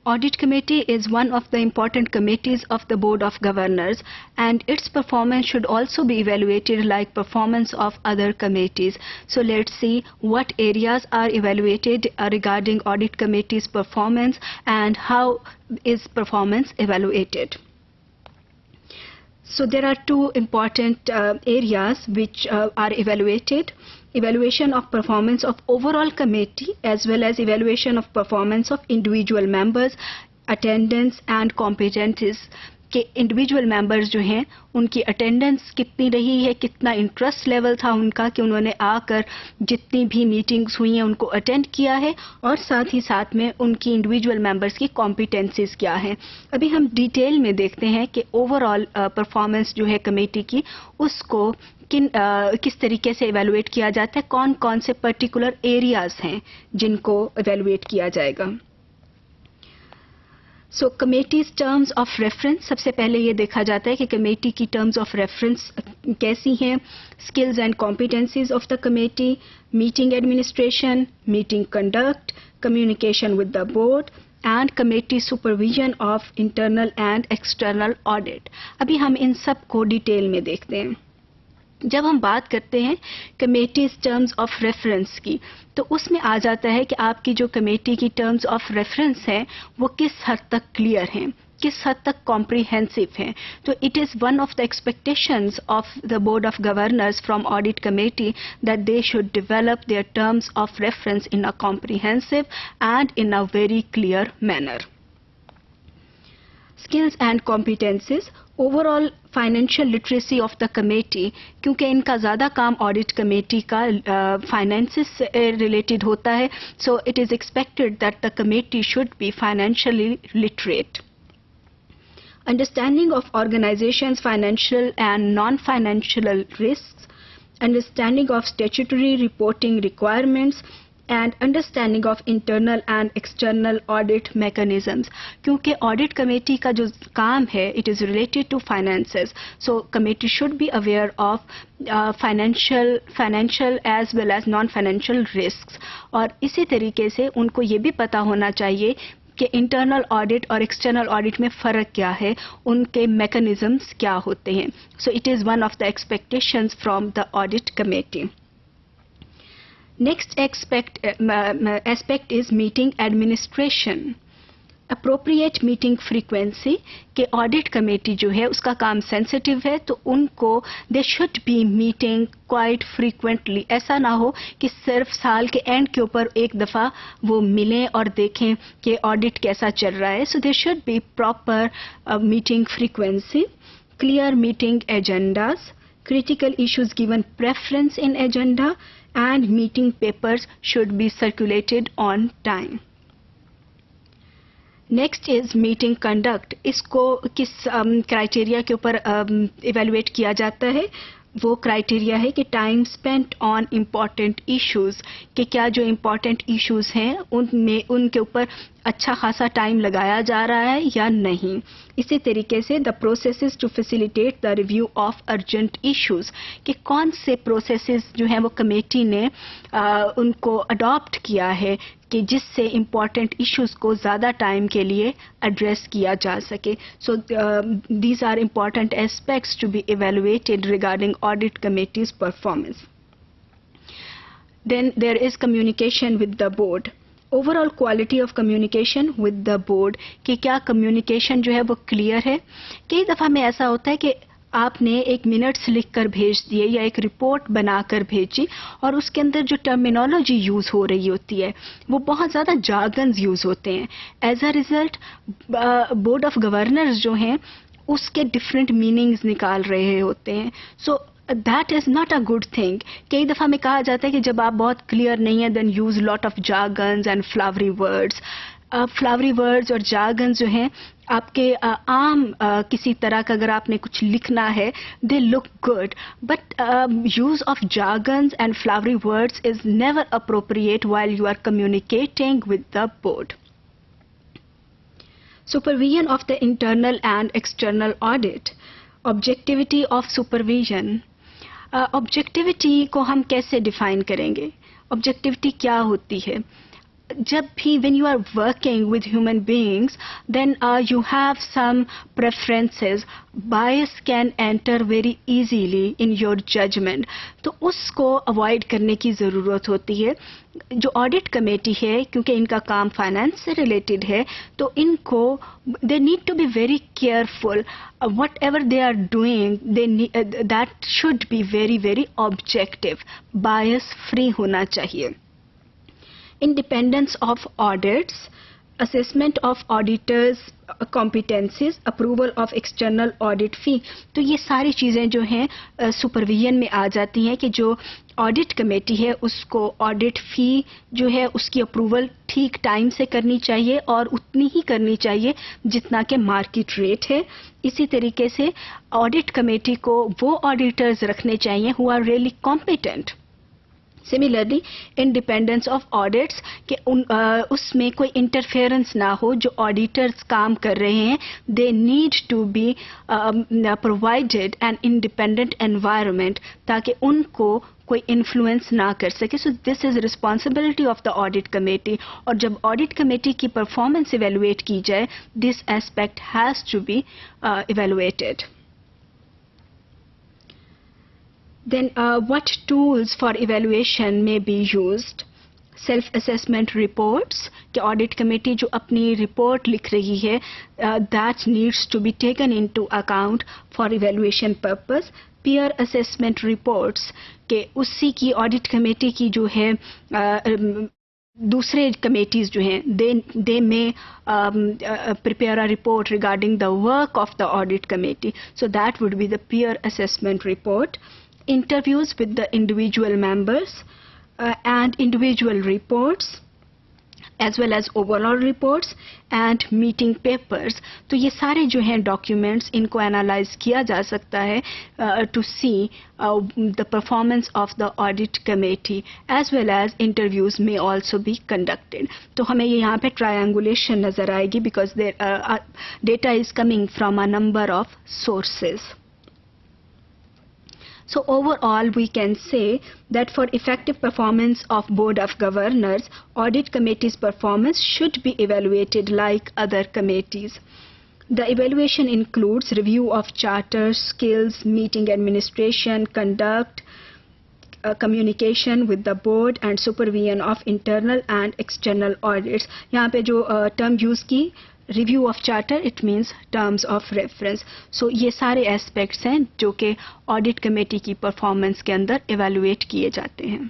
Audit Committee is one of the important committees of the Board of Governors, and its performance should also be evaluated like performance of other committees. So let's see what areas are evaluated regarding Audit Committee's performance and how is performance evaluated. So there are two important areas which are evaluated: evaluation of performance of overall committee as well as evaluation of performance of individual members, attendance and competencies. कि individual members जो हैं उनकी attendance कितनी रही है, कितना interest level था उनका कि उन्होंने आकर जितनी भी मीटिंग्स हुई हैं उनको अटेंड किया है, और साथ ही साथ में उनकी इंडिविजुअल मेंबर्स की कॉम्पिटेंसीज क्या हैं. अभी हम डिटेल में देखते हैं कि ओवरऑल परफॉर्मेंस जो है कमेटी की उसको किस तरीके से इवेलुएट किया जाता है, कौन कौन से पर्टिकुलर एरियाज हैं जिनको इवेलुएट किया जाएगा. सो कमेटीज टर्म्स ऑफ रेफरेंस, सबसे पहले ये देखा जाता है कि कमेटी की टर्म्स ऑफ रेफरेंस कैसी हैं. Skills and competencies of the committee, meeting administration, meeting conduct, communication with the board and committee supervision of internal and external audit. अभी हम इन सब को डिटेल में देखते हैं. जब हम बात करते हैं कमेटीज टर्म्स ऑफ रेफरेंस की, तो उसमें आ जाता है कि आपकी जो कमेटी की टर्म्स ऑफ रेफरेंस हैं वो किस हद तक क्लियर हैं, किस हद तक कॉम्प्रिहेंसिव हैं. तो it is one of the expectations of the board of governors from audit committee that they should develop their terms of reference in a comprehensive and in a very clear manner. Skills and competencies, overall financial literacy of the committee, क्योंकि इनका ज़्यादा काम audit committee का finances से related होता है, so it is expected that the committee should be financially literate. Understanding of organisations financial and non financial risks, understanding of statutory reporting requirements and understanding of internal and external audit mechanisms. क्योंकि audit committee का जो काम है it is related to finances, so committee should be aware of financial as well as non-financial risks. और इसी तरीके से उनको ये भी पता होना चाहिए कि इंटरनल ऑडिट और एक्सटर्नल ऑडिट में फ़र्क क्या है, उनके मैकेनिज़म्स क्या होते हैं. So it is one of the expectations from the audit committee. Next aspect is meeting administration. Appropriate meeting frequency, कि audit committee जो है उसका काम sensitive है, तो उनको they should be meeting quite frequently. ऐसा ना हो कि सिर्फ साल के एंड के ऊपर एक दफ़ा वो मिलें और देखें कि audit कैसा चल रहा है. So there should be proper meeting frequency, clear meeting agendas, critical issues given preference in agenda, and meeting papers should be circulated on time. Next is meeting conduct. इसको किस क्राइटेरिया के ऊपर इवेलुएट किया जाता है? वो क्राइटेरिया है कि time spent on important issues, कि क्या जो इम्पॉर्टेंट इश्यूज़ हैं उनमें उनके ऊपर अच्छा खासा टाइम लगाया जा रहा है या नहीं. इसी तरीके से the processes to facilitate the review of urgent issues, कि कौन से प्रोसेसेस जो हैं वो कमेटी ने उनको अडॉप्ट किया है कि जिससे इम्पॉर्टेंट इश्यूज़ को ज़्यादा टाइम के लिए एड्रेस किया जा सके. So these are important aspects to be evaluated regarding audit committees performance. Then there is communication with the board. Overall quality of communication with the board, कि क्या कम्युनिकेशन जो है वो क्लियर है. कई दफ़ा में ऐसा होता है कि आपने एक मिनट्स लिख कर भेज दिए या एक रिपोर्ट बनाकर भेजी और उसके अंदर जो टर्मिनोलॉजी यूज़ हो रही होती है वो बहुत ज़्यादा जार्गन्स यूज़ होते हैं. As a result board of governors जो हैं उसके डिफरेंट मीनिंग्स निकाल रहे होते हैं. So that is not a good thing. कई दफ़ा में कहा जाता है कि जब आप बहुत क्लियर नहीं है then use lot of jargons and flowery words. Flowery words और जार्गन्स जो हैं आपके आम किसी तरह का अगर आपने कुछ लिखना है they look good, but use of jargons and flowery words is never appropriate while you are communicating with the board. Supervision of the internal and external audit. Objectivity of supervision. Objectivity को हम कैसे define करेंगे? Objectivity क्या होती है? जब भी when you are working with human beings, then you have some preferences. Bias can enter very easily in your judgment. तो उसको avoid करने की ज़रूरत होती है. जो ऑडिट कमेटी है, क्योंकि इनका काम फाइनेंस से रिलेटेड है, तो इनको they need to be very careful. Whatever they are doing, that should be very very objective. Bias free होना चाहिए. Independence of audits, assessment of auditors competencies, approval of external audit fee. तो ये सारी चीज़ें जो हैं सुपरविजन में आ जाती हैं कि जो ऑडिट कमेटी है उसको ऑडिट फी जो है उसकी अप्रूवल ठीक टाइम से करनी चाहिए और उतनी ही करनी चाहिए जितना कि मार्केट रेट है. इसी तरीके से ऑडिट कमेटी को वो ऑडिटर्स रखने चाहिए who are really competent. Similarly independence of audits के उसमें कोई इंटरफेरेंस ना हो. जो ऑडिटर्स काम कर रहे हैं they need to be provided an independent environment ताकि उनको कोई इन्फ्लुएंस ना कर सके. So this is responsibility of the audit committee. और जब ऑडिट कमेटी की परफॉर्मेंस इवेलुएट की जाए this aspect has to be evaluated. Then what tools for evaluation may be used? Self-assessment reports कि audit committee जो अपनी report लिख रही है that needs to be taken into account for evaluation purpose. Peer assessment reports कि उसी की audit committee की जो है दूसरे कमेटीज जो हैं they may prepare a report regarding the work of the audit committee. So that would be the peer assessment report. Interviews with the individual members and individual reports as well as overall reports and meeting papers. तो ये सारे जो हैं documents इनको analyze किया जा सकता है to see the performance of the audit committee as well as interviews may also be conducted. तो हमें ये यहाँ पे triangulation नज़र आएगी because there data is coming from a number of sources. So overall, we can say that for effective performance of Board of Governors, Audit Committee's performance should be evaluated like other committees. The evaluation includes review of charters, skills, meeting administration, conduct, communication with the board and supervision of internal and external audits. यहाँ पे जो term use की review of charter it means terms of reference. So ये सारे aspects हैं जो कि audit committee की परफॉर्मेंस के अंदर एवेलुएट किए जाते हैं.